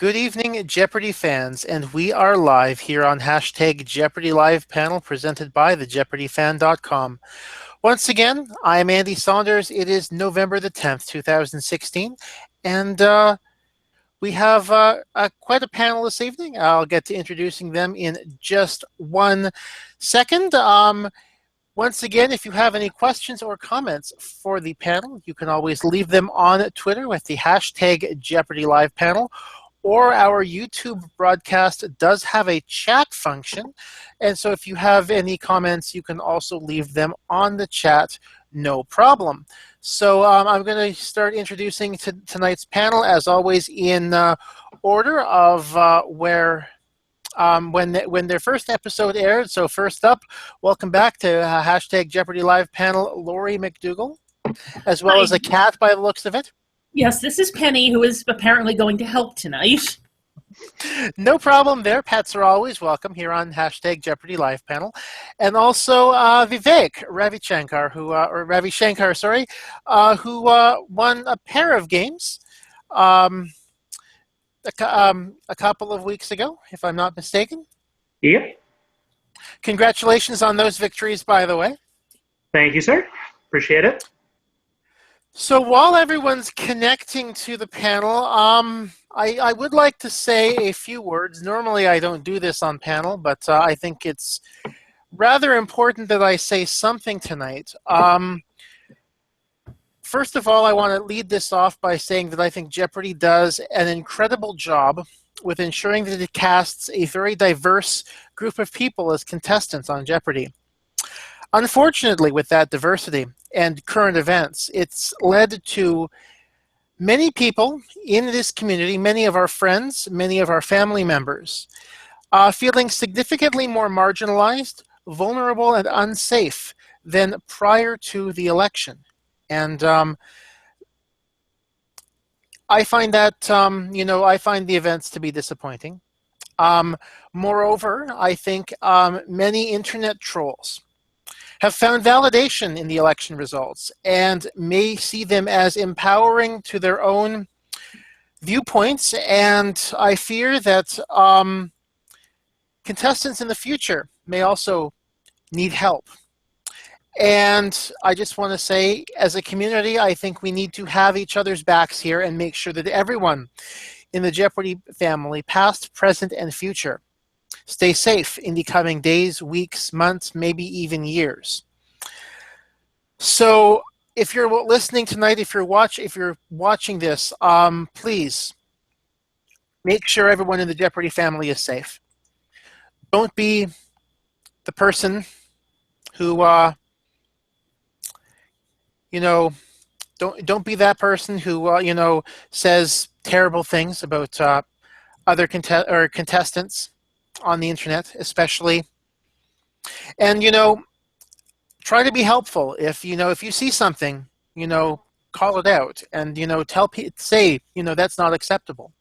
Good evening, Jeopardy fans, and we are live here on hashtag Jeopardy Live panel presented by thejeopardyfan.com. Once again, I'm Andy Saunders. It is November the 10th, 2016, and we have quite a panel this evening. I'll get to introducing them in just one second. Once again, if you have any questions or comments for the panel, you can always leave them on Twitter with the hashtag Jeopardy Live panel, or our YouTube broadcast does have a chat function. And so if you have any comments, you can also leave them on the chat, no problem. So I'm going to start introducing tonight's panel, as always, in order of when their first episode aired. So first up, welcome back to hashtag Jeopardy Live panel, Lori McDougall, as well as a cat by the looks of it. Yes, this is Penny, who is apparently going to help tonight. No problem there. Pets are always welcome here on hashtag Jeopardy Live panel. And also Vivek Ravishankar, who won a pair of games a couple of weeks ago, if I'm not mistaken. Yep. Congratulations on those victories, by the way. Thank you, sir. Appreciate it. So while everyone's connecting to the panel, I would like to say a few words. Normally I don't do this on panel, but I think it's rather important that I say something tonight. First of all, I want to lead this off by saying that I think Jeopardy does an incredible job with ensuring that it casts a very diverse group of people as contestants on Jeopardy. Unfortunately, with that diversity and current events, it's led to many people in this community, many of our friends, many of our family members, feeling significantly more marginalized, vulnerable, and unsafe than prior to the election. And I find that, I find the events to be disappointing. Moreover, I think many internet trolls have found validation in the election results and may see them as empowering to their own viewpoints. And I fear that contestants in the future may also need help. And I just want to say, as a community, I think we need to have each other's backs here and make sure that everyone in the Jeopardy family, past, present, and future, stay safe in the coming days, weeks, months, maybe even years. So if you're listening tonight, if you're watching this, please make sure everyone in the Jeopardy family is safe. Don't be the person who, don't be that person who, says terrible things about other contestants on the internet, especially. And, try to be helpful. If you see something, call it out and, say, that's not acceptable.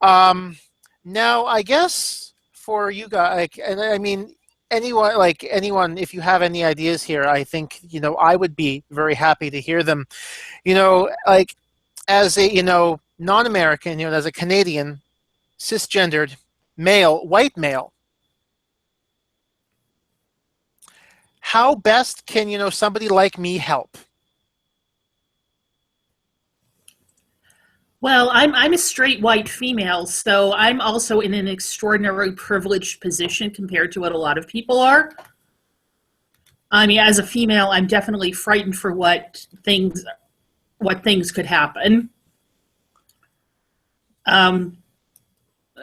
Now, I guess for you guys, and I mean, anyone, if you have any ideas here, I think, I would be very happy to hear them. As a, non-American, as a Canadian, cisgendered male, white male, how best can, somebody like me help? Well, I'm a straight white female, so I'm also in an extraordinarily privileged position compared to what a lot of people are. I mean, as a female, I'm definitely frightened for what things could happen.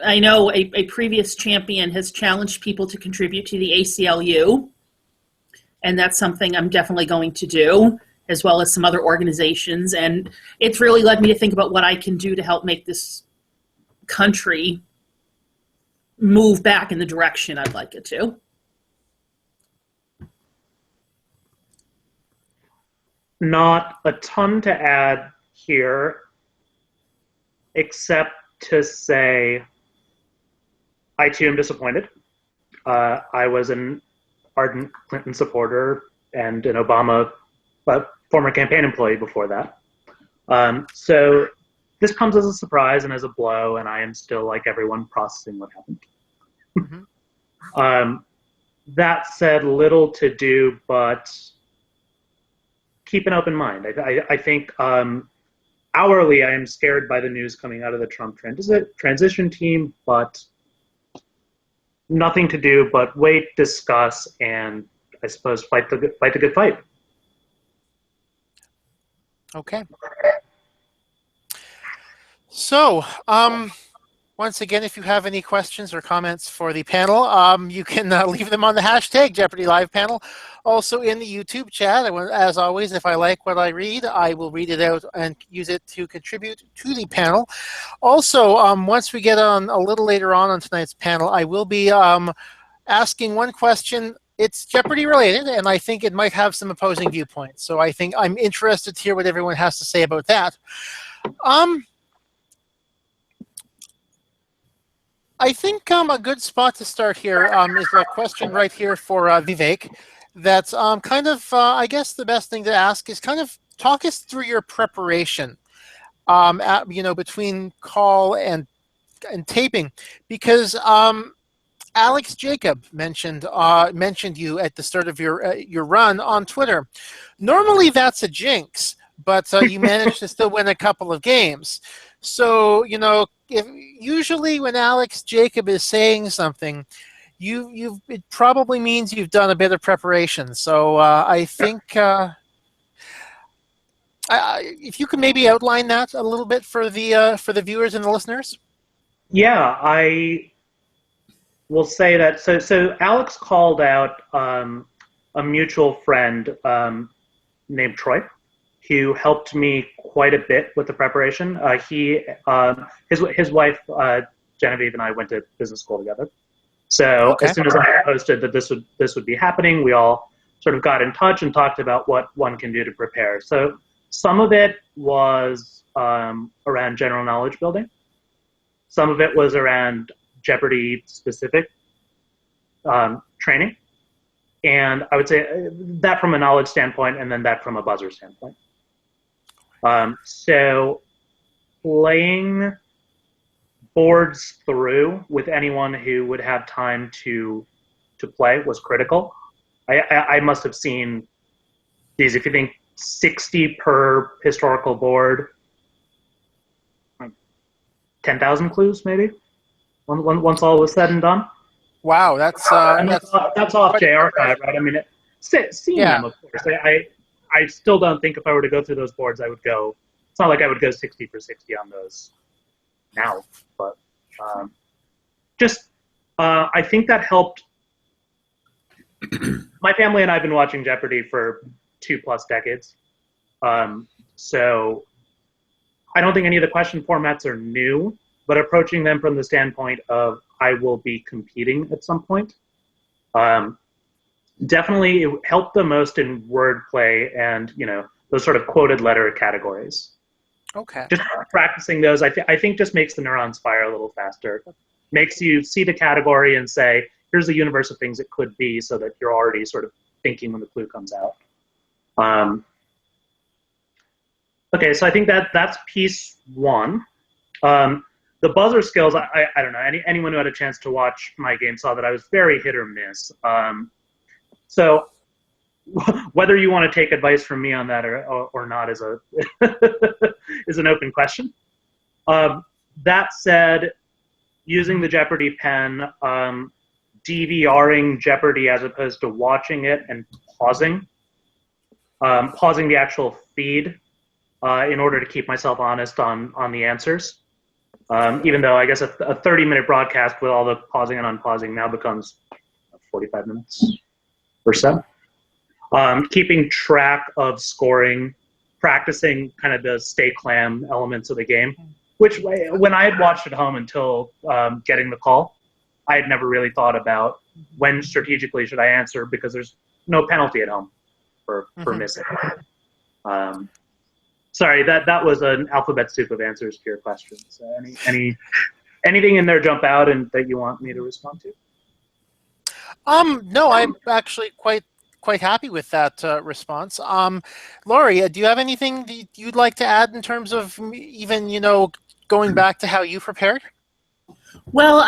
I know a previous champion has challenged people to contribute to the ACLU, and that's something I'm definitely going to do, as well as some other organizations. And it's really led me to think about what I can do to help make this country move back in the direction I'd like it to. Not a ton to add here, except to say I too am disappointed. I was an ardent Clinton supporter and an Obama former campaign employee before that. So this comes as a surprise and as a blow, and I am still, like everyone, processing what happened. Mm-hmm. That said, little to do, but keep an open mind. I think hourly I am scared by the news coming out of the Trump transition team, but nothing to do but wait, discuss, and I suppose fight the good fight. Okay. So, once again, if you have any questions or comments for the panel, you can leave them on the hashtag Jeopardy Live panel. Also in the YouTube chat, as always, if I like what I read, I will read it out and use it to contribute to the panel. Also, once we get on a little later on tonight's panel, I will be asking one question. It's Jeopardy related, and I think it might have some opposing viewpoints. So I think I'm interested to hear what everyone has to say about that. I think a good spot to start here is a question right here for Vivek. That's kind of, I guess the best thing to ask is kind of talk us through your preparation, between call and taping, because Alex Jacob mentioned you at the start of your run on Twitter. Normally that's a jinx, but you managed to still win a couple of games. So usually when Alex Jacob is saying something, it probably means you've done a bit of preparation. So I think if you could maybe outline that a little bit for the viewers and the listeners. Yeah, I will say that. So Alex called out a mutual friend named Troy, who helped me quite a bit with the preparation. His wife Genevieve and I went to business school together. So Okay. As soon as I posted that this would be happening, we all sort of got in touch and talked about what one can do to prepare. So some of it was around general knowledge building. Some of it was around Jeopardy specific training. And I would say that from a knowledge standpoint, and then that from a buzzer standpoint. So playing boards through with anyone who would have time to play was critical. I must have seen these, if you think 60 per historical board, 10,000 clues maybe, once all was said and done. Wow, that's off J-Archive, right? I mean, seeing them, of course. I still don't think if I were to go through those boards, I would go. It's not like I would go 60 for 60 on those now, but I think that helped. My family and I have been watching Jeopardy for 2+ decades, so I don't think any of the question formats are new, but approaching them from the standpoint of I will be competing at some point. Definitely it helped the most in wordplay and, those sort of quoted letter categories. Okay. Just practicing those, I think just makes the neurons fire a little faster. Makes you see the category and say, here's the universe of things it could be, so that you're already sort of thinking when the clue comes out. Okay, so I think that's piece one. The buzzer skills, I don't know. Anyone who had a chance to watch my game saw that I was very hit or miss. So whether you want to take advice from me on that or not is is an open question. That said, using the Jeopardy pen, DVRing Jeopardy as opposed to watching it and pausing the actual feed in order to keep myself honest on the answers. Even though I guess a 30-minute broadcast with all the pausing and unpausing now becomes 45 minutes or so. Keeping track of scoring, practicing kind of the stay clam elements of the game, which when I had watched at home until getting the call, I had never really thought about when strategically should I answer, because there's no penalty at home for missing. Sorry, that was an alphabet soup of answers to your questions. Anything in there jump out and that you want me to respond to? No, I'm actually quite quite happy with that response. Laurie, do you have anything that you'd like to add in terms of even, going back to how you prepared? Well,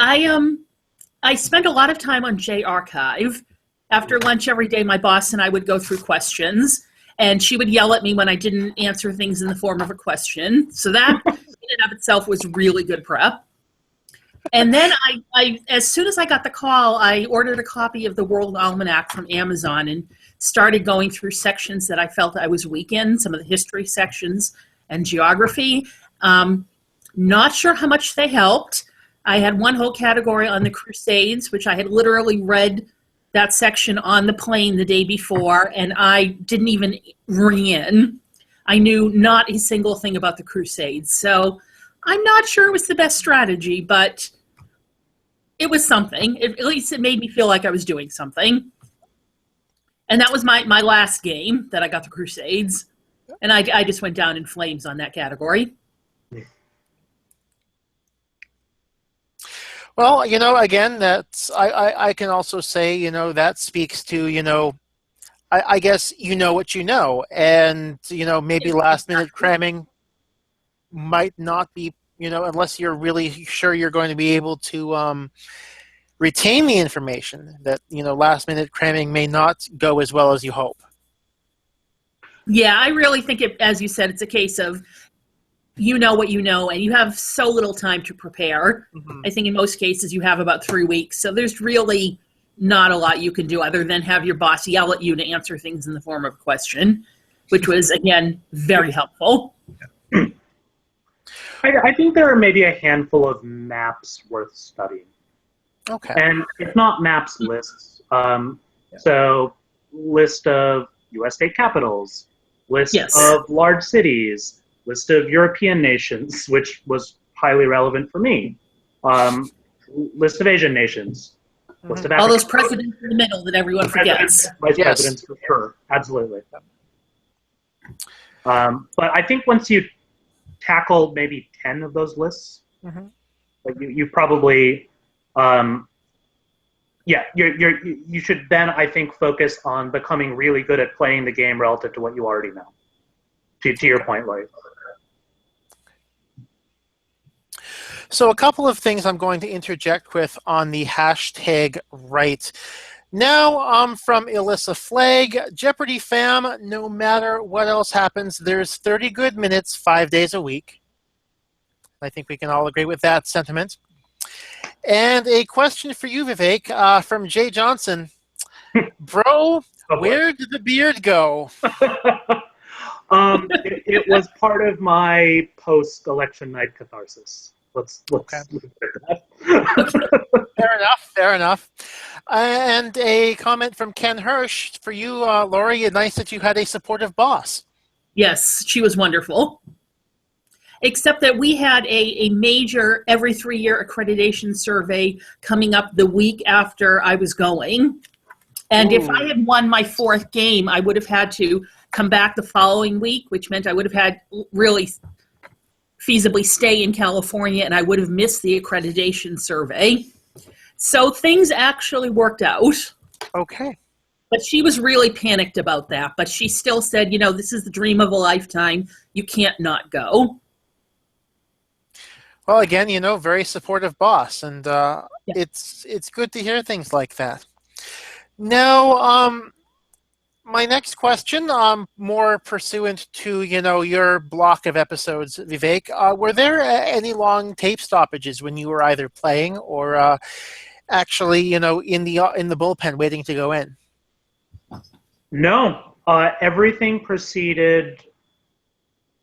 I spent a lot of time on J-Archive. After lunch every day, my boss and I would go through questions, and she would yell at me when I didn't answer things in the form of a question. So that, in and of itself, was really good prep. And then I, as soon as I got the call, I ordered a copy of the World Almanac from Amazon and started going through sections that I felt I was weak in, some of the history sections and geography. Not sure how much they helped. I had one whole category on the Crusades, which I had literally read that section on the plane the day before, and I didn't even ring in. I knew not a single thing about the Crusades. So I'm not sure it was the best strategy, but it was something. At least it made me feel like I was doing something. And that was my last game that I got the Crusades. And I just went down in flames on that category. Well, again, that's I can also say, that speaks to, I guess what you know, and maybe last minute cramming might not be, unless you're really sure you're going to be able to retain the information, that last minute cramming may not go as well as you hope. Yeah, I really think as you said, it's a case of you know what you know, and you have so little time to prepare. Mm-hmm. I think in most cases you have about 3 weeks, so there's really not a lot you can do other than have your boss yell at you to answer things in the form of a question, which was, again, very helpful. I think there are maybe a handful of maps worth studying. Okay. And if not maps, lists. So list of U.S. state capitals, list of large cities, list of European nations, which was highly relevant for me. List of Asian nations. List of African. All those presidents in the middle that everyone forgets. Vice presidents, for sure. Absolutely. But I think once you tackle maybe 10 of those lists, like you probably, you should then, I think, focus on becoming really good at playing the game relative to what you already know. To your point, Laurie. So a couple of things I'm going to interject with on the hashtag right. Now, from Alyssa Flagg, Jeopardy fam, no matter what else happens, there's 30 good minutes, 5 days a week. I think we can all agree with that sentiment. And a question for you, Vivek, from Jay Johnson. Bro, where did the beard go? It was part of my post-election night catharsis. Let's okay. Fair enough. And a comment from Ken Hirsch for you, Laurie. Nice that you had a supportive boss. Yes, she was wonderful. Except that we had a major every 3-year accreditation survey coming up the week after I was going. And if I had won my 4th game, I would have had to come back the following week, which meant I would have had really feasibly stay in California, and I would have missed the accreditation survey. So things actually worked out. Okay. But she was really panicked about that. But she still said, this is the dream of a lifetime. You can't not go. Well, again, very supportive boss, and it's good to hear things like that. Now, my next question, more pursuant to, your block of episodes, Vivek, were there any long tape stoppages when you were either playing or actually, in the bullpen waiting to go in? No. Everything proceeded.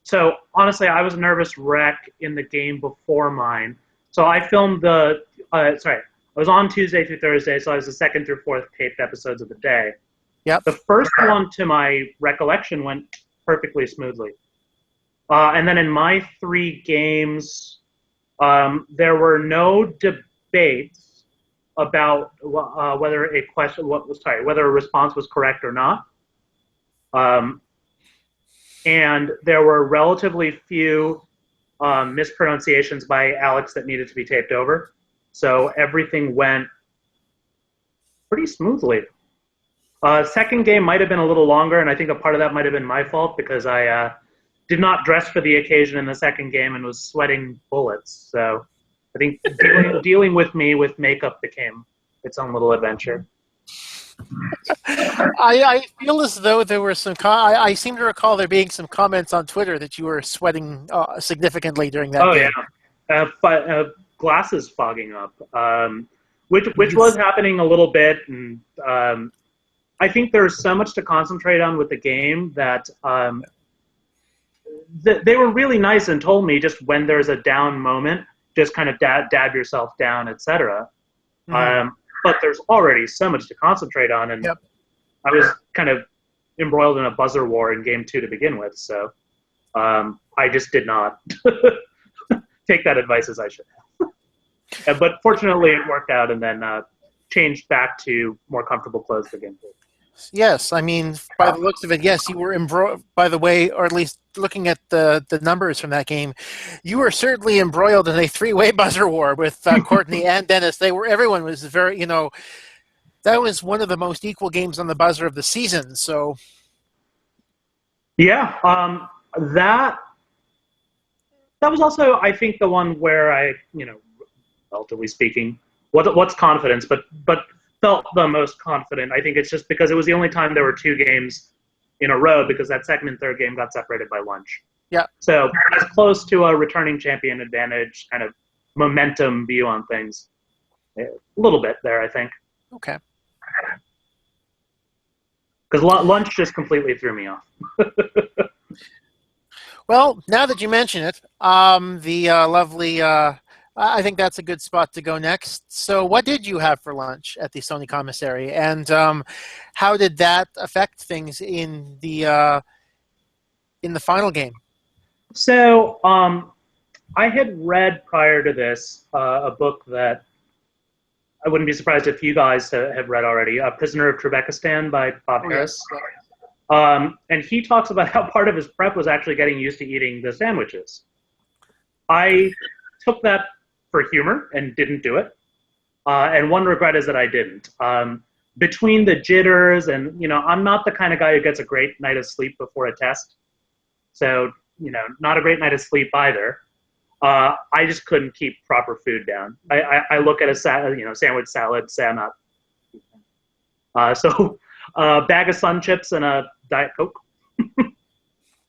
So, honestly, I was a nervous wreck in the game before mine. So I filmed I was on Tuesday through Thursday, so I was the 2nd through 4th taped episodes of the day. Yep. The first one, to my recollection, went perfectly smoothly. And then in my 3 games, there were no debates about whether a response was correct or not. And there were relatively few mispronunciations by Alex that needed to be taped over. So everything went pretty smoothly. Second game might have been a little longer, and I think a part of that might have been my fault because I did not dress for the occasion in the second game and was sweating bullets. So I think dealing with me with makeup became its own little adventure. I feel as though there were some. I seem to recall there being some comments on Twitter that you were sweating significantly during that game. Yeah, but glasses fogging up, which was happening a little bit, and I think there's so much to concentrate on with the game that they were really nice and told me just when there's a down moment, just kind of dab yourself down, etc. But there's already so much to concentrate on, and I was kind of embroiled in a buzzer war in game 2 to begin with, so I just did not take that advice as I should have. But fortunately, it worked out, and then changed back to more comfortable clothes for game 3. Yes, I mean, by the looks of it, yes, you were embroiled, by the way, or at least looking at the numbers from that game, you were certainly embroiled in a 3-way buzzer war with Courtney and Dennis. Everyone was very, that was one of the most equal games on the buzzer of the season, so. Yeah, that was also, I think, the one where I, relatively speaking, what's confidence, but felt the most confident. I think it's just because it was the only time there were 2 games in a row because that second and third game got separated by lunch. Yeah. So as close to a returning champion advantage kind of momentum view on things. A little bit there, I think. Okay. Because lunch just completely threw me off. Well, now that you mention it, the lovely... I think that's a good spot to go next. So what did you have for lunch at the Sony commissary, and how did that affect things in the final game? So I had read prior to this a book that I wouldn't be surprised if you guys have read already, Prisoner of Trebekistan by Bob Harris. Yes. And he talks about how part of his prep was actually getting used to eating the sandwiches. I took that for humor and didn't do it. And one regret is that I didn't. Between the jitters and, I'm not the kind of guy who gets a great night of sleep before a test. So, not a great night of sleep either. I just couldn't keep proper food down. I look at a sandwich salad, say I'm not. So a bag of Sun Chips and a Diet Coke.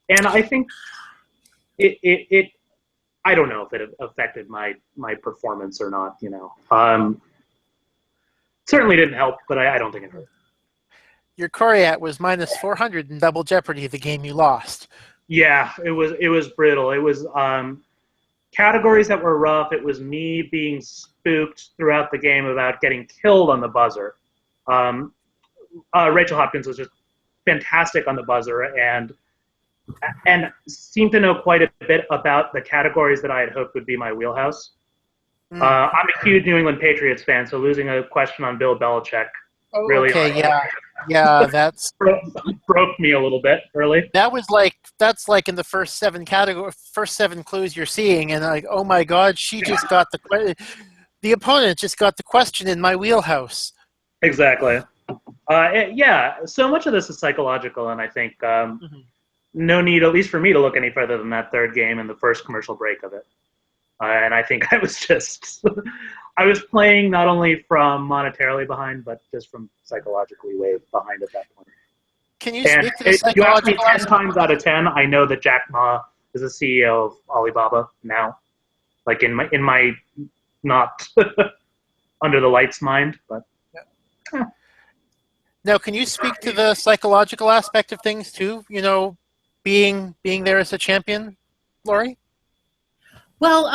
And I think it I don't know if it affected my performance or not, Certainly didn't help, but I don't think it hurt. Your Coriat was minus 400 in Double Jeopardy, the game you lost. Yeah, it was brutal. It was categories that were rough. It was me being spooked throughout the game about getting killed on the buzzer. Rachel Hopkins was just fantastic on the buzzer and seemed to know quite a bit about the categories that I had hoped would be my wheelhouse. I'm a huge New England Patriots fan, so losing a question on Bill Belichick really that's broke me a little bit early. That's like in the first 7 clues you're seeing, and like, oh my God, she just got the opponent just got the question in my wheelhouse. Exactly. So much of this is psychological, and I think no need, at least for me, to look any further than that third game and the first commercial break of it. And I think I was just, I was playing not only from monetarily behind, but just from psychologically way behind at that point. Can you speak to the psychological? You asked me 10 times out of 10, I know that Jack Ma is the CEO of Alibaba now. Like in my not under the lights mind, but. Now, can you speak to the psychological aspect of things too? Being there as a champion, Lori? Well,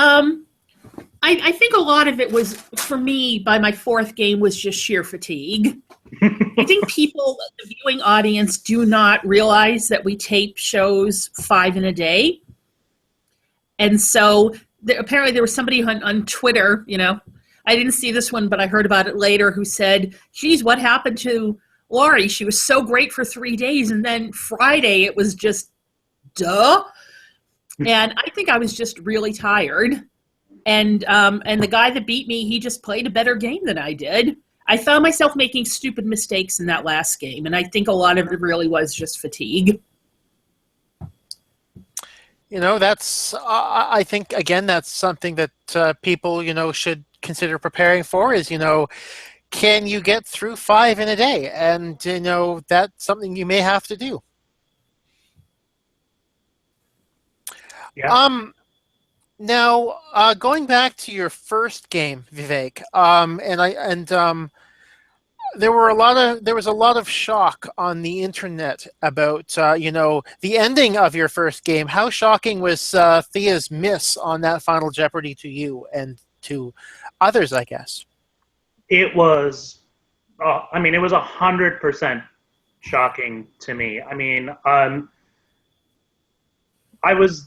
I think a lot of it was, for me, by my 4th game, was just sheer fatigue. I think people, the viewing audience, do not realize that we tape shows 5 in a day. And so apparently there was somebody on Twitter, I didn't see this one, but I heard about it later, who said, geez, what happened to Lori? She was so great for 3 days, and then Friday it was just, duh. And I think I was just really tired. And the guy that beat me, he just played a better game than I did. I found myself making stupid mistakes in that last game, and I think a lot of it really was just fatigue. That's, I think, again, that's something that people, should consider preparing for is, can you get through 5 in a day? And, that's something you may have to do. Yeah. Now, going back to your first game, Vivek, there was a lot of shock on the internet about the ending of your first game. How shocking was Thea's miss on that final Jeopardy to you and to others, I guess? It was, it was 100% shocking to me. I was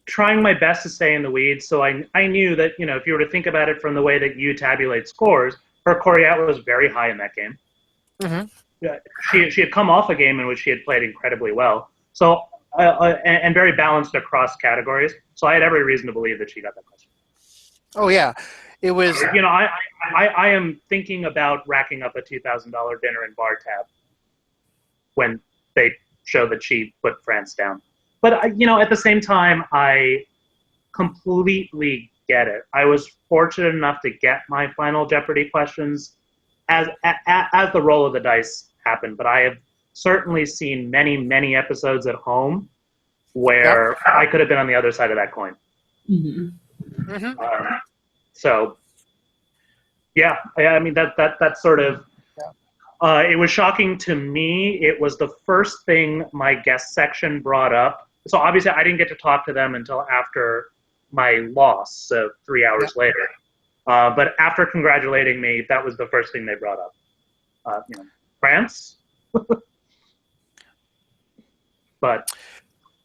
trying my best to stay in the weeds, so I knew that, if you were to think about it from the way that you tabulate scores, her Coriat was very high in that game. Mm-hmm. Yeah, she had come off a game in which she had played incredibly well, so and very balanced across categories. So I had every reason to believe that she got that question. Oh yeah, it was. I am thinking about racking up a $2,000 dinner and bar tab when they show that she put France down. But at the same time, I completely get it. I was fortunate enough to get my final Jeopardy questions as the roll of the dice happened. But I have certainly seen many episodes at home where I could have been on the other side of that coin. Mm-hmm. Mm-hmm. So, yeah, that's sort of. It was shocking to me. It was the first thing my guest section brought up. So obviously I didn't get to talk to them until after my loss, so 3 hours later. But after congratulating me, that was the first thing they brought up. France? But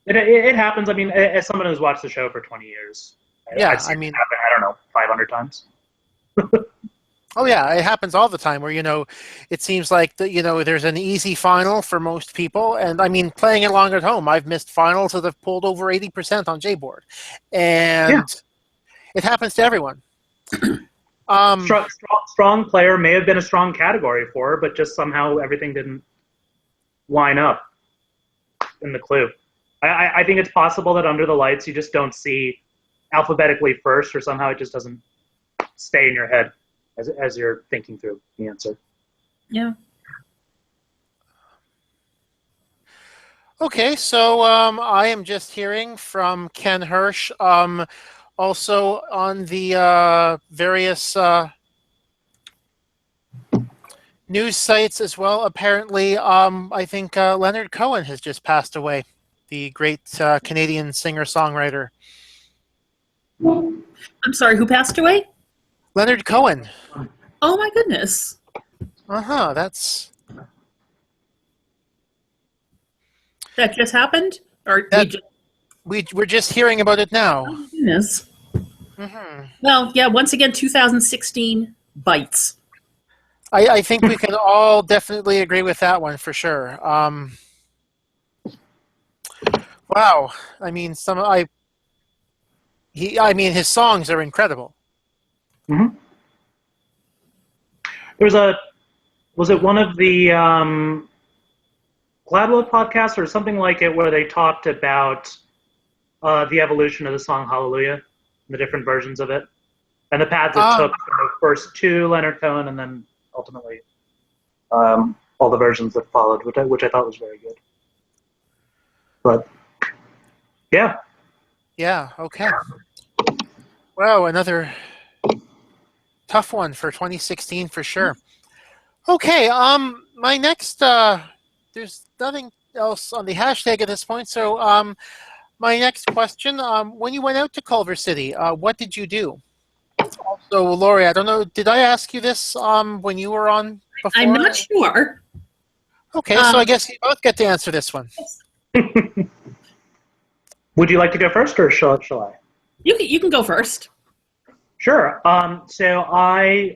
it happens. As someone who's watched the show for 20 years, I've seen it happen, I don't know, 500 times. Oh yeah, it happens all the time where, it seems like there's an easy final for most people. And playing along at home, I've missed finals that have pulled over 80% on Jboard. And it happens to everyone. Strong player may have been a strong category for her, but just somehow everything didn't line up in the clue. I think it's possible that under the lights you just don't see alphabetically first, or somehow it just doesn't stay in your head as you're thinking through the answer. Yeah. Okay, so I am just hearing from Ken Hirsch, also on the various news sites as well. Apparently, I think Leonard Cohen has just passed away, the great Canadian singer-songwriter. I'm sorry, who passed away? Leonard Cohen. Oh my goodness. That's... That just happened? Or we're just hearing about it now. Oh my goodness. Mm-hmm. Well, yeah, once again, 2016 bites. I think we can all definitely agree with that one for sure. Wow. His songs are incredible. Mm-hmm. Was it one of the Gladwell podcasts or something like it where they talked about the evolution of the song Hallelujah, the different versions of it, and the paths it took first to Leonard Cohen and then ultimately all the versions that followed, which I thought was very good. But yeah. Yeah, okay. Wow, another tough one for 2016 for sure. Okay, my next, there's nothing else on the hashtag at this point, so my next question, when you went out to Culver City, what did you do? Also, Lori, I don't know, did I ask you this when you were on before? I'm not sure. Okay, so I guess you both get to answer this one. Would you like to go first, or shall I? You can go first. Sure. So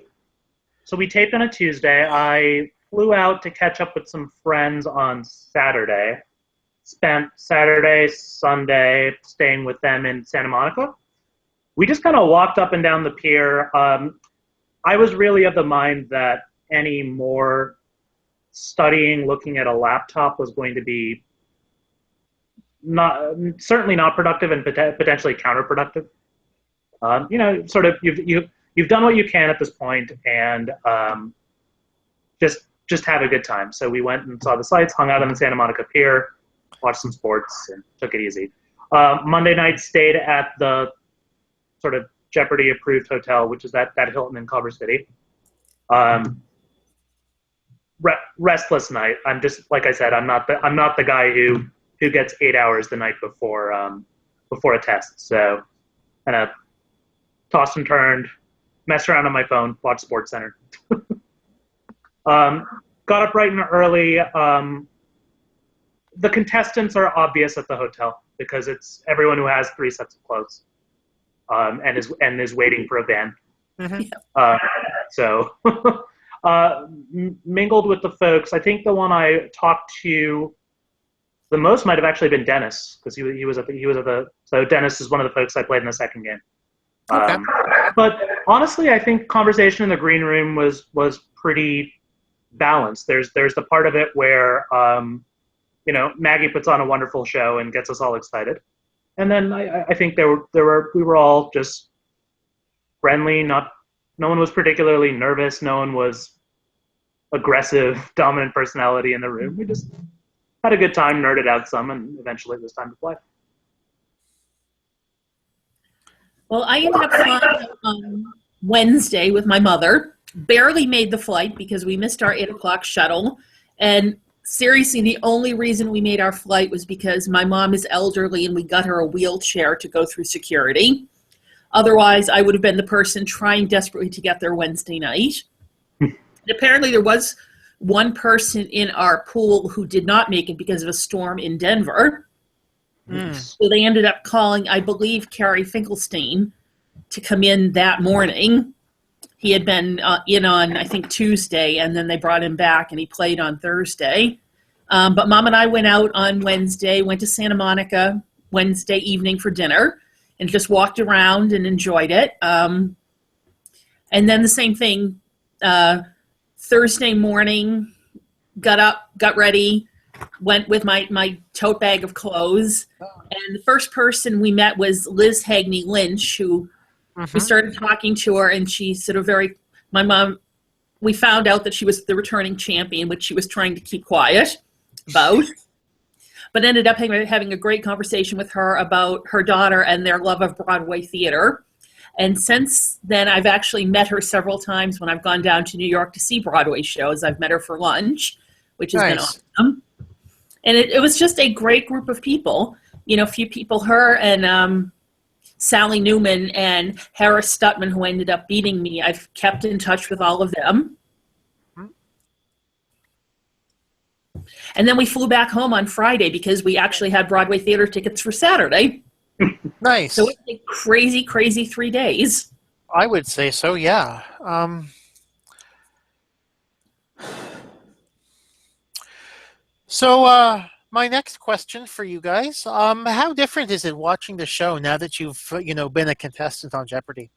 we taped on a Tuesday. I flew out to catch up with some friends on Saturday. Spent Saturday, Sunday staying with them in Santa Monica. We just kind of walked up and down the pier. I was really of the mind that any more studying, looking at a laptop was going to be certainly not productive and potentially counterproductive. Sort of you've done what you can at this point, and just have a good time. So we went and saw the sights, hung out on the Santa Monica Pier, watched some sports, and took it easy. Monday night stayed at the sort of Jeopardy approved hotel, which is that Hilton in Culver City. Restless night. I'm just, like I said, I'm not the guy who gets 8 hours the night before a test. So kind of tossed and turned, messed around on my phone, watched SportsCenter. Got up bright and early. The contestants are obvious at the hotel because it's everyone who has 3 sets of clothes, and is waiting for a van. Mm-hmm. So mingled with the folks. I think the one I talked to the most might have actually been Dennis, because he was at the. So Dennis is one of the folks I played in the second game. Okay. But honestly, I think conversation in the green room was pretty balanced. There's the part of it where Maggie puts on a wonderful show and gets us all excited, and then I think we were all just friendly. No one was particularly nervous. No one was aggressive, dominant personality in the room. We just had a good time, nerded out some, and eventually it was time to play. Well, I ended up flying on Wednesday with my mother. Barely made the flight because we missed our 8 o'clock shuttle. And seriously, the only reason we made our flight was because my mom is elderly and we got her a wheelchair to go through security. Otherwise, I would have been the person trying desperately to get there Wednesday night. And apparently, there was one person in our pool who did not make it because of a storm in Denver. So they ended up calling, I believe, Carrie Finkelstein to come in that morning. He had been in on, I think, Tuesday, and then they brought him back, and he played on Thursday. But Mom and I went out on Wednesday, went to Santa Monica Wednesday evening for dinner, and just walked around and enjoyed it. And then the same thing, Thursday morning, got up, got ready, went with my tote bag of clothes. And the first person we met was Liz Hagney Lynch, who we started talking to her, and she sort of my mom, we found out that she was the returning champion, which she was trying to keep quiet about, but ended up having a great conversation with her about her daughter and their love of Broadway theater. And since then, I've actually met her several times when I've gone down to New York to see Broadway shows. I've met her for lunch, which has been awesome. And it was just a great group of people. A few people, her and Sally Newman and Harris Stutman, who ended up beating me. I've kept in touch with all of them. And then we flew back home on Friday because we actually had Broadway theater tickets for Saturday. Nice. So it's a crazy, crazy 3 days. I would say so, yeah. So my next question for you guys, how different is it watching the show now that you've, been a contestant on Jeopardy?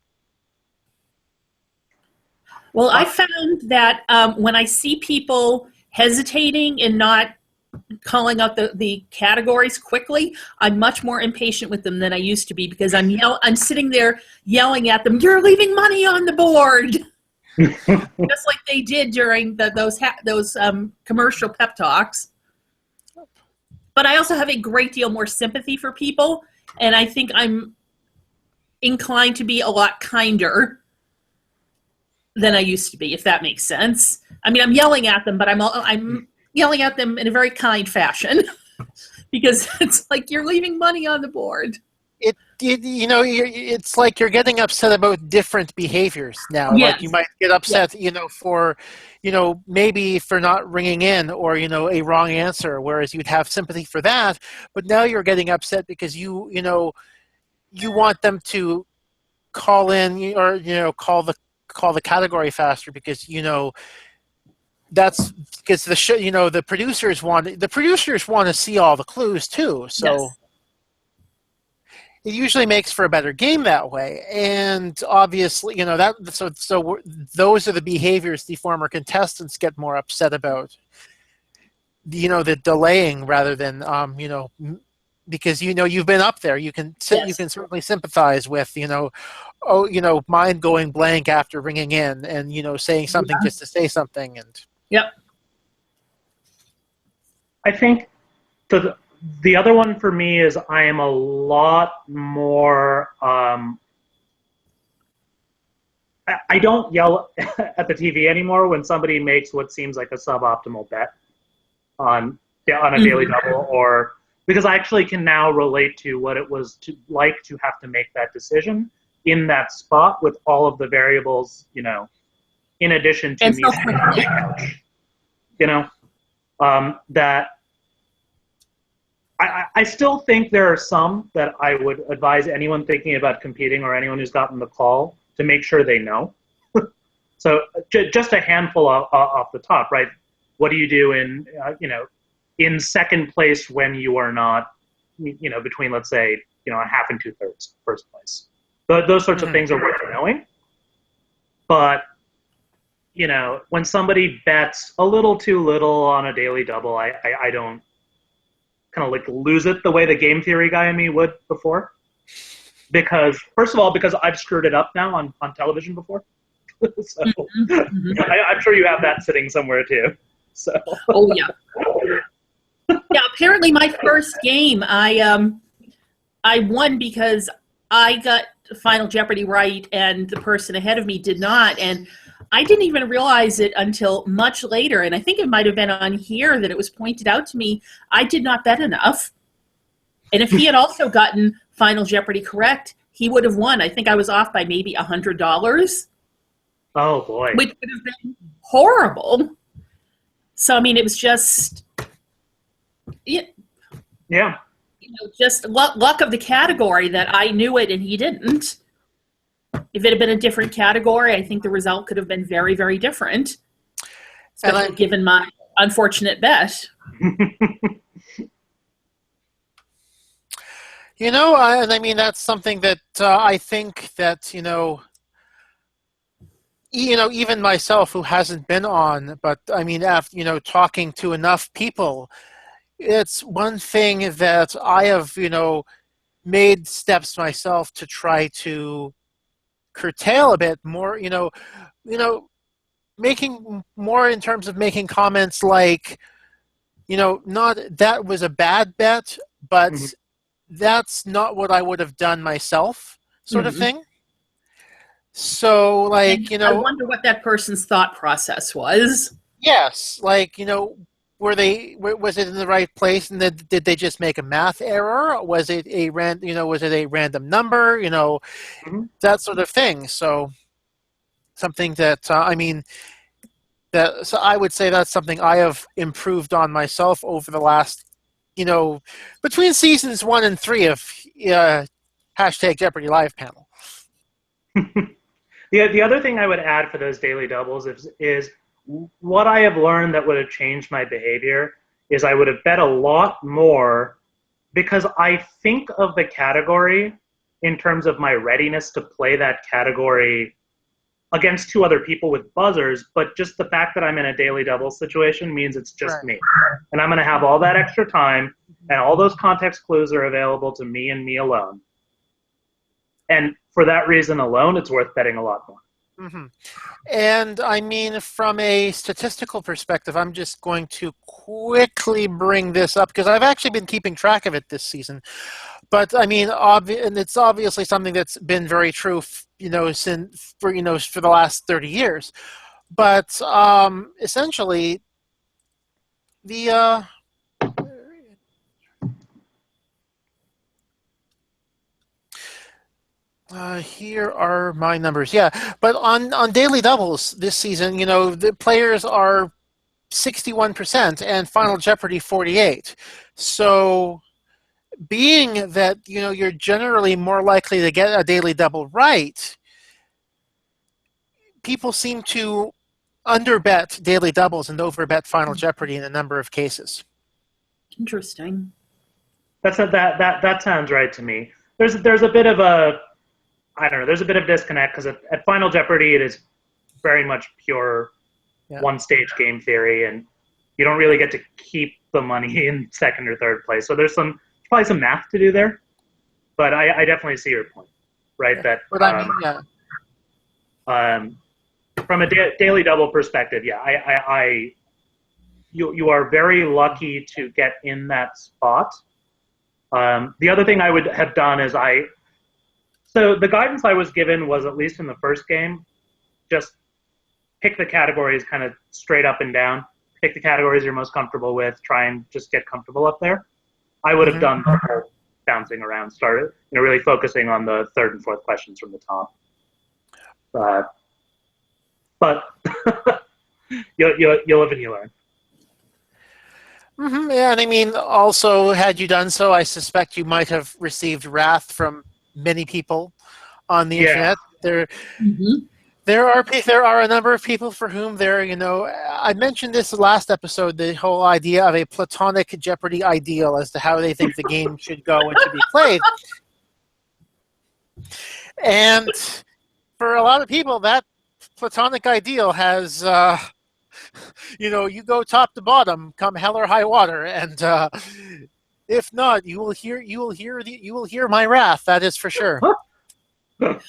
Well, I found that when I see people hesitating and not calling out the categories quickly, I'm much more impatient with them than I used to be because I'm sitting there yelling at them, "You're leaving money on the board," just like they did during those commercial pep talks. But I also have a great deal more sympathy for people, and I think I'm inclined to be a lot kinder than I used to be, if that makes sense. I mean, I'm yelling at them, but I'm yelling at them in a very kind fashion because it's like you're leaving money on the board. It's like you're getting upset about different behaviors now. Yes. Like you might get upset, for, maybe for not ringing in or, a wrong answer, whereas you'd have sympathy for that. But now you're getting upset because you want them to call in or, call the category faster because, that's because the show, the producers want to see all the clues too. So. Yes. it usually makes for a better game that way. And obviously, those are the behaviors the former contestants get more upset about. The delaying rather than because you've been up there. You can certainly sympathize with mind going blank after ringing in and saying something just to say something. And Yep. I think the other one for me is I am a lot more. I don't yell at the TV anymore when somebody makes what seems like a suboptimal bet on a daily double, or because I actually can now relate to what it was to have to make that decision in that spot with all of the variables, in addition to me, that I still think there are some that I would advise anyone thinking about competing or anyone who's gotten the call to make sure they know. So just a handful off the top, right? What do you do in second place when you are not, between, let's say, a half and 2/3 first place? Those sorts of things are worth knowing. But, when somebody bets a little too little on a daily double, I don't kind of lose it the way the game theory guy in me would before. Because, first of all, because I've screwed it up now on television before. So I'm sure you have that sitting somewhere too. So. Oh yeah. Yeah. Apparently, my first game, I won because I got Final Jeopardy right, and the person ahead of me did not, and I didn't even realize it until much later. And I think it might have been on here that it was pointed out to me I did not bet enough. And if he had also gotten Final Jeopardy correct, he would have won. I think I was off by maybe $100. Oh boy. Which would have been horrible. So, I mean, it was just, just luck of the category that I knew it and he didn't. If it had been a different category, I think the result could have been very, very different. Especially given my unfortunate bet. And I mean, that's something that I think that, even myself who hasn't been on, but I mean, after, talking to enough people, it's one thing that I have, made steps myself to try to curtail a bit more, making more in terms of making comments like, not that was a bad bet, but that's not what I would have done myself, sort of thing. So, like, I wonder what that person's thought process was. Yes, like, was it in the right place, and did they just make a math error? Was it a random number? That sort of thing. So, something that so I would say that's something I have improved on myself over the last, between seasons 1 and 3 of hashtag Jeopardy Live Panel. The other thing I would add for those daily doubles is what I have learned that would have changed my behavior is I would have bet a lot more because I think of the category in terms of my readiness to play that category against 2 other people with buzzers, but just the fact that I'm in a daily double situation means it's just me. And I'm going to have all that extra time, and all those context clues are available to me and me alone. And for that reason alone, it's worth betting a lot more. And I mean, from a statistical perspective, I'm just going to quickly bring this up because I've actually been keeping track of it this season. But I mean, and it's obviously something that's been very true, for the last 30 years. But essentially, the here are my numbers. Yeah, but on daily doubles this season, the players are 61% and Final Jeopardy 48%. So, being that you're generally more likely to get a daily double right, people seem to underbet daily doubles and overbet Final Jeopardy in a number of cases. Interesting. That sounds right to me. there's a bit of a, I don't know, there's a bit of disconnect because at Final Jeopardy it is very much pure one stage game theory, and you don't really get to keep the money in second or third place. So there's probably some math to do there, but I definitely see your point, right? Yeah. That But I mean, from a daily double perspective, you are very lucky to get in that spot. The other thing I would have done is so the guidance I was given was, at least in the first game, just pick the categories kind of straight up and down. Pick the categories you're most comfortable with. Try and just get comfortable up there. I would have done the whole bouncing around, started, really focusing on the third and fourth questions from the top. But you live and you learn. Yeah, and I mean, also, had you done so, I suspect you might have received wrath from many people on the internet. There are a number of people for whom I mentioned this last episode, the whole idea of a platonic Jeopardy ideal as to how they think the game should go and should be played. And for a lot of people, that platonic ideal has, you go top to bottom, come hell or high water, and if not, you will hear my wrath. That is for sure. But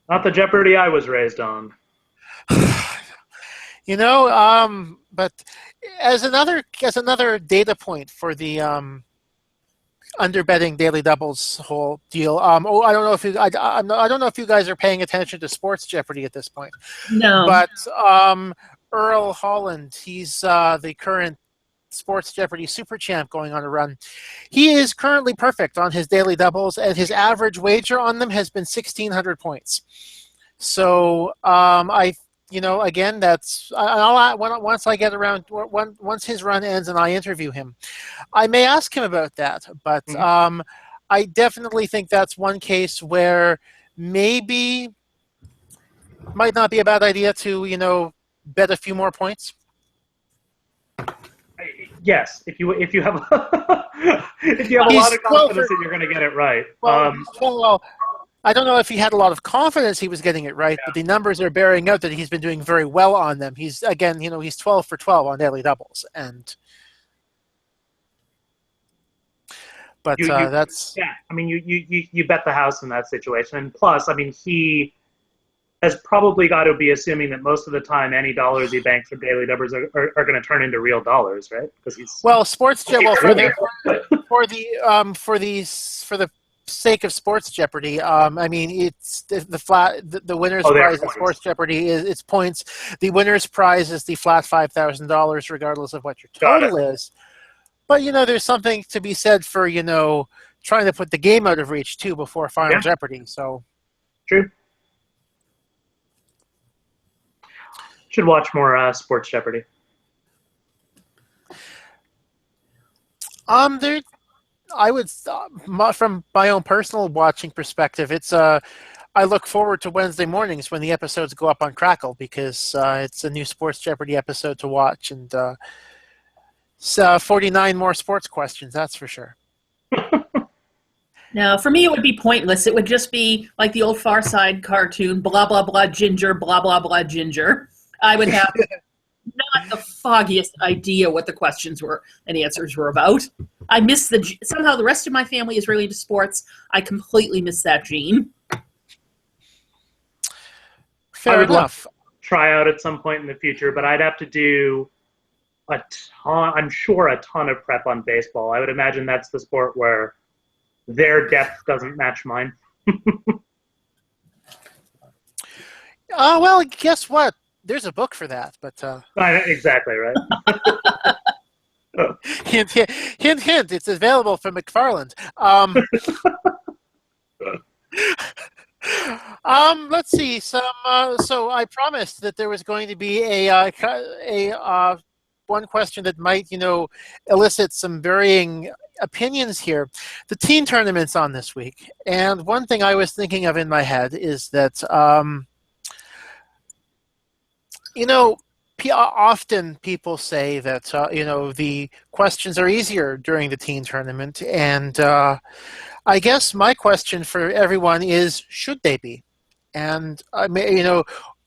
not the Jeopardy I was raised on. But as another data point for the underbetting daily doubles whole deal. I don't know if I don't know if you guys are paying attention to Sports Jeopardy at this point. No. But Earl Holland, he's the current Sports Jeopardy super champ going on a run. He is currently perfect on his daily doubles, and his average wager on them has been 1,600 points. So again, that's once I get around, once his run ends and I interview him, I may ask him about that. But I definitely think that's one case where maybe might not be a bad idea to bet a few more points. Yes, if you have if you have a lot of confidence that you're going to get it right. Well, I don't know if he had a lot of confidence he was getting it right, but the numbers are bearing out that he's been doing very well on them. He's 12 for 12 on daily doubles, but that's I mean, you bet the house in that situation, and plus, I mean, he has probably got to be assuming that most of the time any dollars he banks from daily doubles are going to turn into real dollars, right? Because he's for the sake of Sports Jeopardy, I mean, it's the winner's prize at Sports Jeopardy is it's points. The winner's prize is the flat $5,000, regardless of what your total is. But there's something to be said for trying to put the game out of reach too before Final Jeopardy. So true. Should watch more Sports Jeopardy. I would, from my own personal watching perspective, it's I look forward to Wednesday mornings when the episodes go up on Crackle because it's a new Sports Jeopardy episode to watch, and 49 more sports questions, that's for sure. Now, for me, it would be pointless. It would just be like the old Far Side cartoon, blah, blah, blah, ginger, blah, blah, blah, ginger. I would have not the foggiest idea what the questions were and answers were about. I miss somehow the rest of my family is really into sports. I completely miss that gene. Fair enough. Try out at some point in the future, but I'd have to do a ton of prep on baseball. I would imagine that's the sport where their depth doesn't match mine. Well, guess what? There's a book for that, but exactly right. Hint, hint. It's available from McFarland. Let's see. So I promised that there was going to be a one question that might, elicit some varying opinions here. The teen tournament's on this week, and one thing I was thinking of in my head is that, often people say that the questions are easier during the teen tournament, and I guess my question for everyone is, should they be? And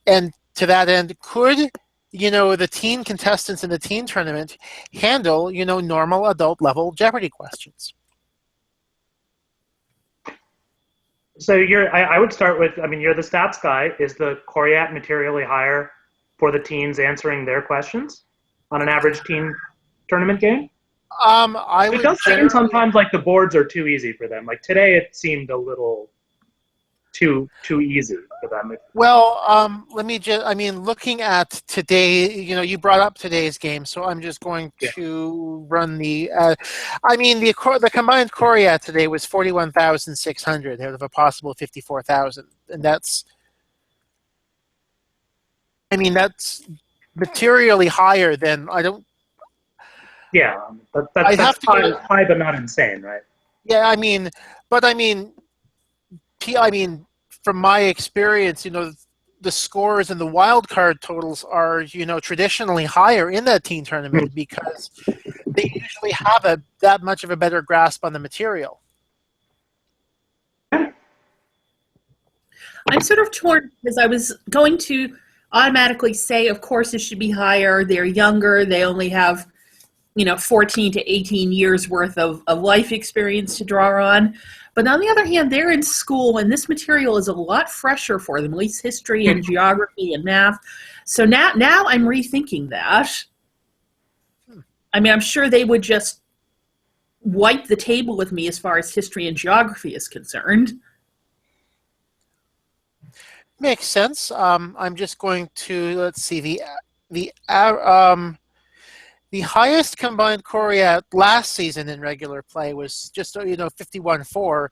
and to that end, could the teen contestants in the teen tournament handle normal adult level Jeopardy questions? So I would start with, I mean, you're the stats guy. Is the Coriat materially higher for the teens answering their questions on an average teen tournament game? It does seem sometimes like the boards are too easy for them. Like today, it seemed a little too easy for them. Well, let me just, looking at today, you brought up today's game, so I'm just going to run the, the combined Coriat today was 41,600 out of a possible 54,000. And that's materially higher than, Yeah, that's high, but not insane, right? Yeah, from my experience, the scores and the wild card totals are, traditionally higher in that teen tournament because they usually have that much of a better grasp on the material. I'm sort of torn because I was going to automatically say, of course, it should be higher. They're younger. They only have, 14 to 18 years worth of life experience to draw on. But on the other hand, they're in school, and this material is a lot fresher for them, at least history and geography and math. So now I'm rethinking that. I'm sure they would just wipe the table with me as far as history and geography is concerned. Makes sense. I'm just going to, let's see, the highest combined Coriat last season in regular play was just 51.4.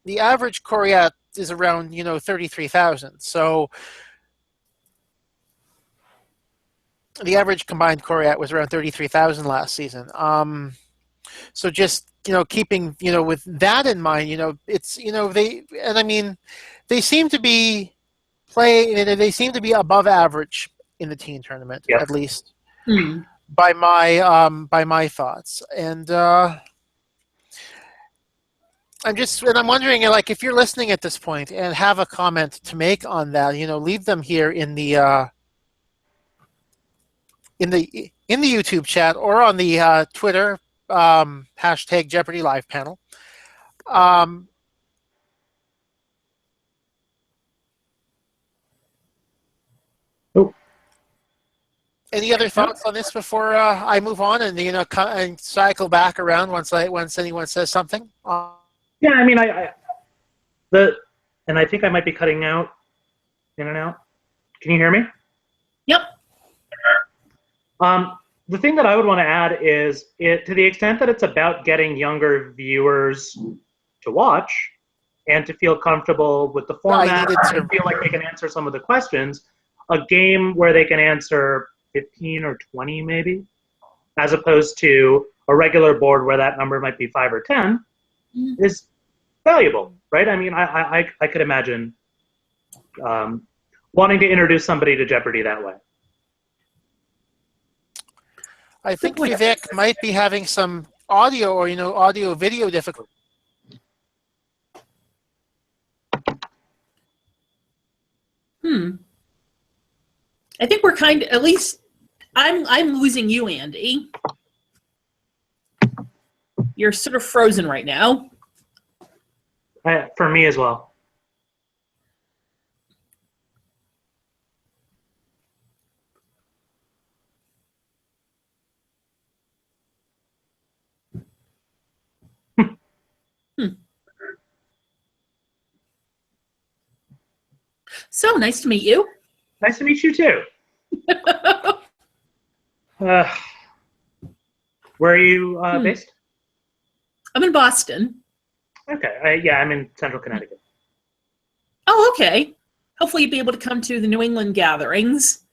The average Coriat is around 33,000. So the average combined Coriat was around 33,000 last season. So just keeping with that in mind, it's they seem to be they seem to be above average in the teen tournament, at least by my thoughts. And I'm wondering, like, if you're listening at this point and have a comment to make on that, leave them here in the YouTube chat or on the Twitter hashtag Jeopardy Live panel. Any other thoughts on this before I move on and and cycle back around once anyone says something? Yeah, and I think I might be cutting out in and out. Can you hear me? Yep. The thing that I would want to add is, to the extent that it's about getting younger viewers to watch and to feel comfortable with the format and feel like they can answer some of the questions, a game where they can answer 15 or 20 maybe, as opposed to a regular board where that number might be 5 or 10, is valuable, right? I could imagine wanting to introduce somebody to Jeopardy that way. I think Vivek might be having some audio or audio-video difficulty. I think we're at least I'm losing you, Andy. You're sort of frozen right now. For me as well. So nice to meet you. Nice to meet you too. Where are you based? I'm in Boston. Okay. I'm in Central Connecticut. Oh, okay. Hopefully you'll be able to come to the New England gatherings.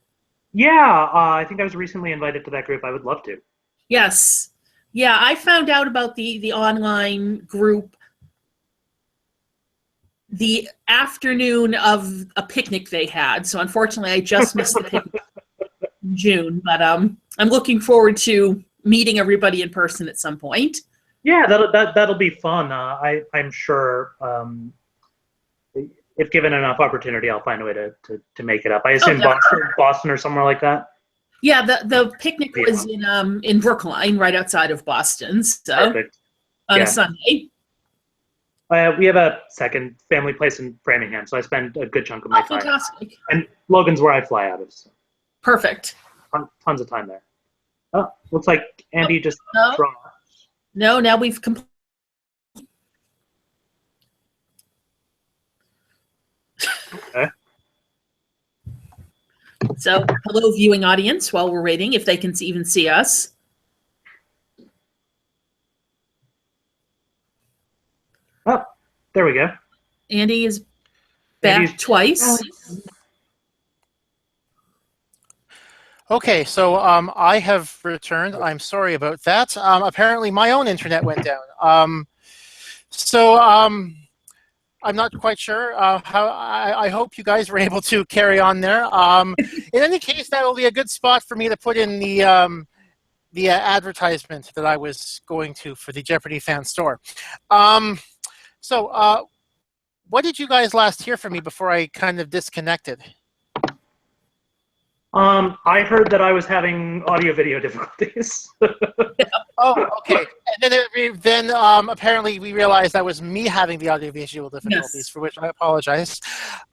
Yeah, I think I was recently invited to that group. I would love to. Yes. Yeah, I found out about the online group the afternoon of a picnic they had. So unfortunately, I just missed the picnic in June. But I'm looking forward to meeting everybody in person at some point. Yeah, that'll be fun. I'm sure if given enough opportunity, I'll find a way to make it up. I assume Boston or somewhere like that. Yeah, the picnic was in Brookline, right outside of Boston. So Perfect. On a Sunday. We have a second family place in Framingham, so I spend a good chunk of my time. Fantastic. And Logan's where I fly out of. So. Perfect. Tons of time there. Oh, looks like Andy just dropped. No, now we've completed. Okay. So, hello, viewing audience, while we're waiting, if they can even see us. Oh, there we go. Andy is back twice. Okay, so I have returned. I'm sorry about that. Apparently, my own internet went down. I'm not quite sure how. I hope you guys were able to carry on there. In any case, that will be a good spot for me to put in the advertisement that I was going to for the Jeopardy fan store. What did you guys last hear from me before I kind of disconnected? I heard that I was having audio-video difficulties. Oh, okay. And then apparently we realized that was me having the audio-visual difficulties, for which I apologize.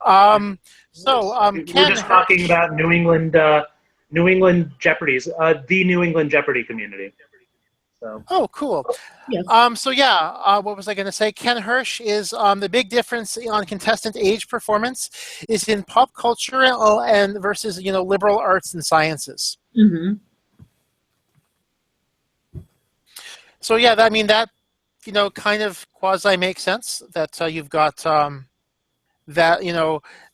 We're just talking about New England Jeopardies, the New England Jeopardy community. So. Oh, cool. Yes. What was I going to say? Ken Hirsch is the big difference on contestant age performance is in pop culture and versus liberal arts and sciences. Mm-hmm. So yeah, that kind of quasi makes sense that you've got that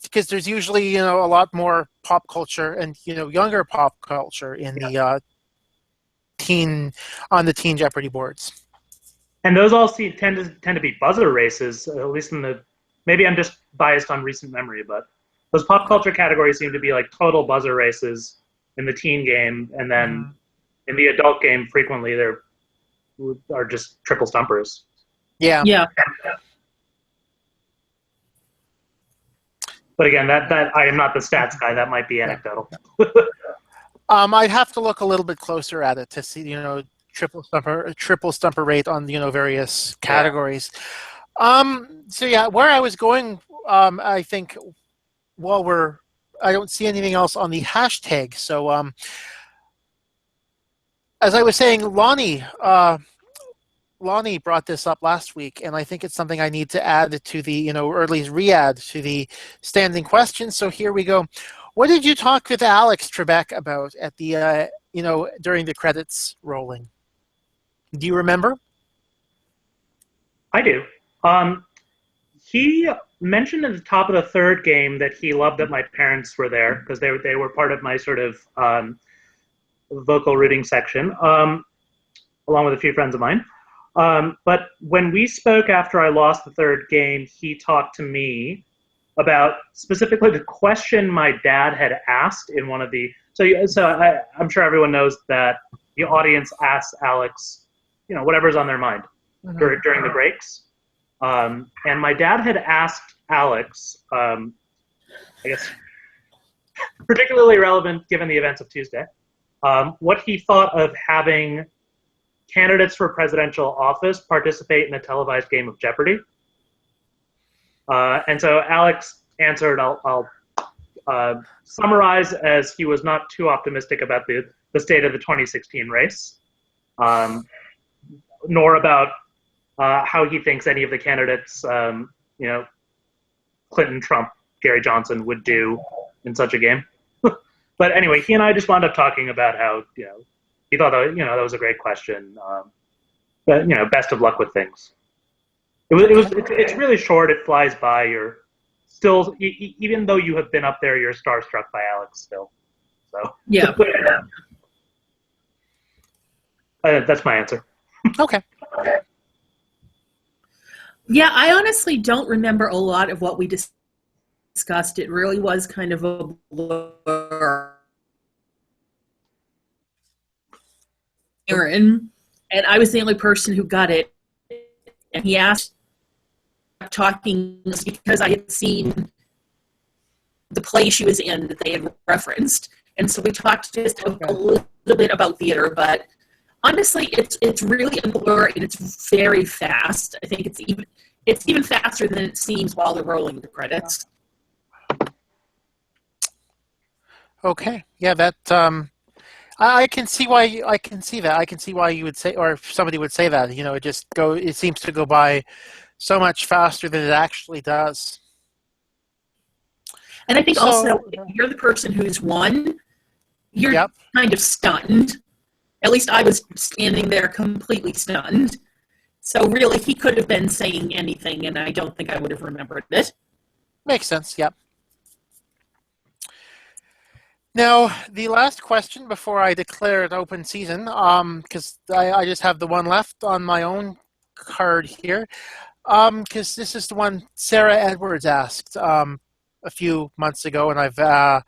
because there's usually a lot more pop culture and younger pop culture in the teen Jeopardy boards. And those all tend to be buzzer races, at least maybe I'm just biased on recent memory, but those pop culture categories seem to be like total buzzer races in the teen game, and then in the adult game, frequently are just triple stumpers. Yeah. But again, that I am not the stats guy. That might be anecdotal. I'd have to look a little bit closer at it to see, triple stumper rate on, various categories. Where I was going, I think, I don't see anything else on the hashtag. So, as I was saying, Lonnie brought this up last week, and I think it's something I need to add to the, or at least re-add to the standing questions. So here we go. What did you talk with Alex Trebek about at the, during the credits rolling? Do you remember? I do. He mentioned at the top of the third game that he loved that my parents were there because they were part of my sort of vocal rooting section, along with a few friends of mine. But when we spoke after I lost the third game, he talked to me about specifically the question my dad had asked in one of the. I'm sure everyone knows that the audience asks Alex, whatever's on their mind during the breaks. And my dad had asked Alex, I guess, particularly relevant given the events of Tuesday, what he thought of having candidates for presidential office participate in a televised game of Jeopardy. And so Alex answered, I'll summarize as he was not too optimistic about the state of the 2016 race, nor about how he thinks any of the candidates, Clinton, Trump, Gary Johnson would do in such a game. But anyway, he and I just wound up talking about how, he thought that was a great question. But, best of luck with things. It's really short. It flies by. You're still, even though you have been up there, you're starstruck by Alex still. So yeah, that's my answer. Okay. Yeah, I honestly don't remember a lot of what we discussed. It really was kind of a blur. Aaron, and I was the only person who got it. And he asked, talking because I had seen the play she was in that they had referenced, and so we talked just a little bit about theater. But honestly, it's really a blur, and it's very fast. I think it's even faster than it seems while they're rolling the credits. Okay, yeah, that I can see why I can see that. I can see why you would say, or somebody would say that. It seems to go by so much faster than it actually does. And I think also, if you're the person who's won, you're kind of stunned. At least I was standing there completely stunned. So really, he could have been saying anything, and I don't think I would have remembered it. Makes sense, yep. Now, the last question before I declare it open season, because I just have the one left on my own card here, because this is the one Sarah Edwards asked a few months ago, and I've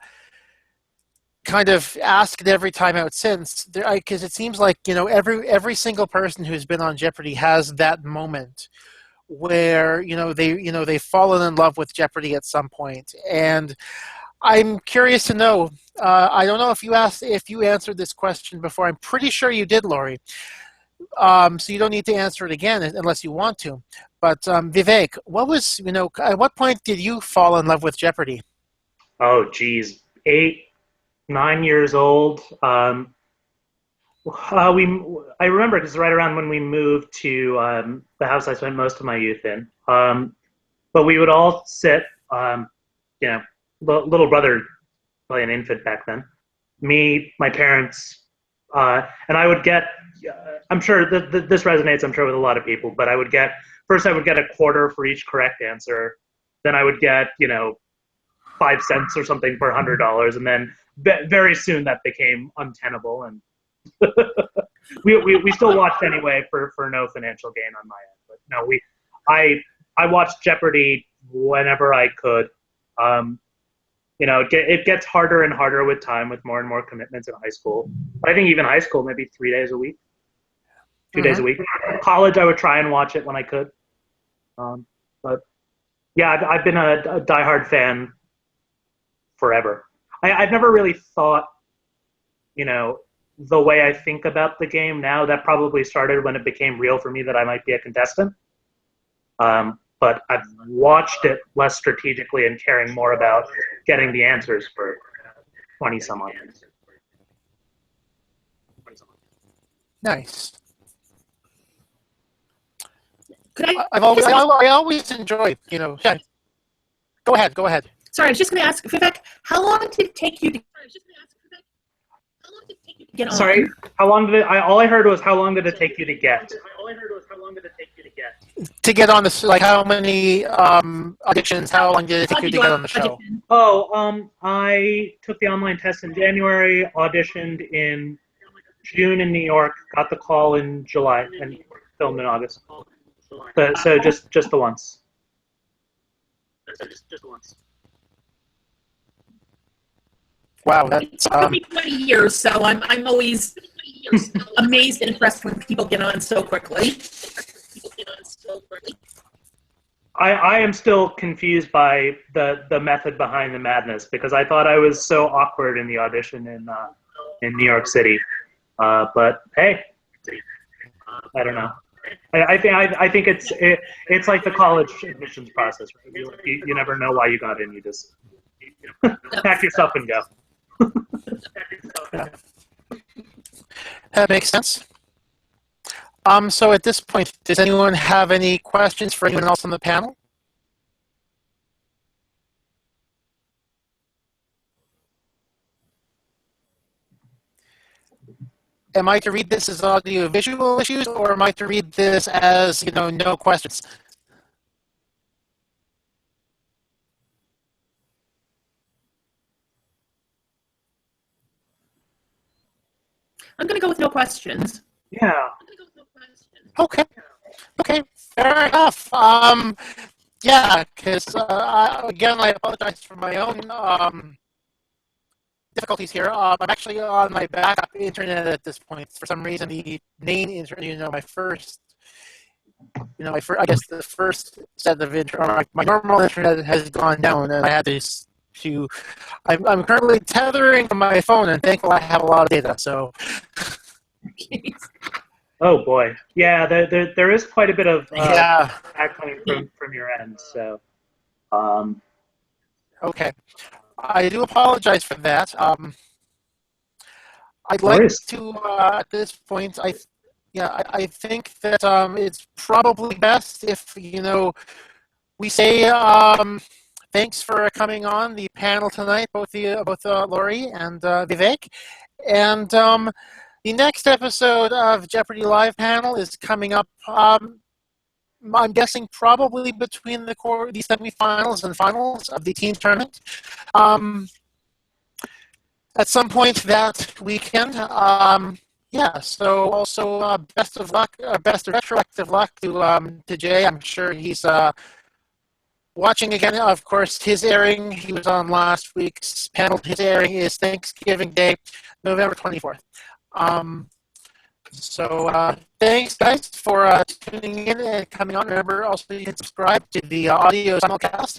kind of asked it every time out since, because it seems like every single person who's been on Jeopardy has that moment where they've fallen in love with Jeopardy at some point, and I'm curious to know. I don't know if you answered this question before. I'm pretty sure you did, Lori. So you don't need to answer it again unless you want to. But Vivek, at what point did you fall in love with Jeopardy? Oh, geez, 8, 9 years old. I remember because right around when we moved to the house I spent most of my youth in. But we would all sit, little brother, probably an infant back then, me, my parents, and I would get, I'm sure this resonates, I'm sure, with a lot of people, but I would get a quarter for each correct answer. Then I would get, 5 cents or something per $100. And then very soon that became untenable. And we still watched anyway for no financial gain on my end. But no, I watched Jeopardy whenever I could. It gets harder and harder with time, with more and more commitments in high school. I think even high school, maybe 3 days a week, 2 days a week. College, I would try and watch it when I could. But yeah, I've been a diehard fan forever. I've never really thought, the way I think about the game now. That probably started when it became real for me that I might be a contestant. But I've watched it less strategically and caring more about getting the answers for 20 some odd years. Nice. I always enjoy, Yeah. Go ahead. Sorry, I was just going to ask, Vivek, how long did it take you to get on? Sorry, how long did it? All I heard was how long did it take you to get? To get on this, like how many auditions? How long did it take you to get on the show? Oh, I took the online test in January, auditioned in June in New York, got the call in July, and filmed in August. So just the once. Wow, that's It took me 20 years, so I'm always amazed and impressed when people get on so quickly. I am still confused by the method behind the madness, because I thought I was so awkward in the audition in New York City. But hey, I don't know. I think it's like the college admissions process. Right? You never know why you got in. You just pack yourself and go. Yeah. That makes sense. So at this point, does anyone have any questions for anyone else on the panel? Am I to read this as audio-visual issues, or am I to read this as, no questions? I'm going to go with no questions. Yeah. Okay. Fair enough. Yeah, because again, I apologize for my own difficulties here. I'm actually on my backup internet at this point. For some reason, the main internet, I guess the first set of internet, my normal internet has gone down, and I had to. I'm currently tethering to my phone, and thankfully I have a lot of data. So. Oh boy, yeah, there is quite a bit of Yeah. feedback coming from your end. So, Okay, I do apologize for that. I'd No like worries. to at this point. I think that it's probably best if we say thanks for coming on the panel tonight, both Lori and Vivek, and the next episode of Jeopardy Live Panel is coming up. I'm guessing probably between the semifinals and finals of the teen tournament. At some point that weekend. Yeah, so also best of luck, best retroactive luck to Jay. I'm sure he's watching again. Of course, his airing, he was on last week's panel. His airing is Thanksgiving Day, November 24th. So thanks, guys, for tuning in and coming on. Remember, also you can subscribe to the audio simulcast,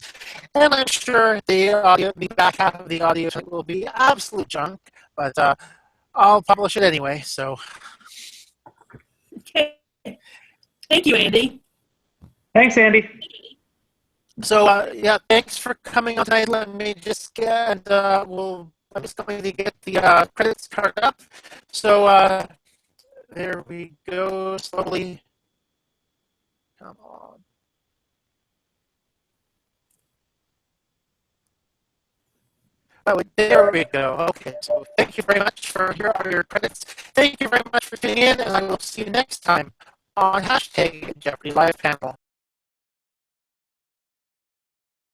and I'm sure the back half of the audio will be absolute junk, but I'll publish it anyway. So, Okay. Thank you, Andy. Thanks, Andy. So yeah, thanks for coming on tonight. Let me just get I'm just going to get the credits card up. So. There we go, slowly. Come on. Oh, there we go. Okay, so thank you very much for your credits. Thank you very much for tuning in, and I will see you next time on #Jeopardy Live Panel.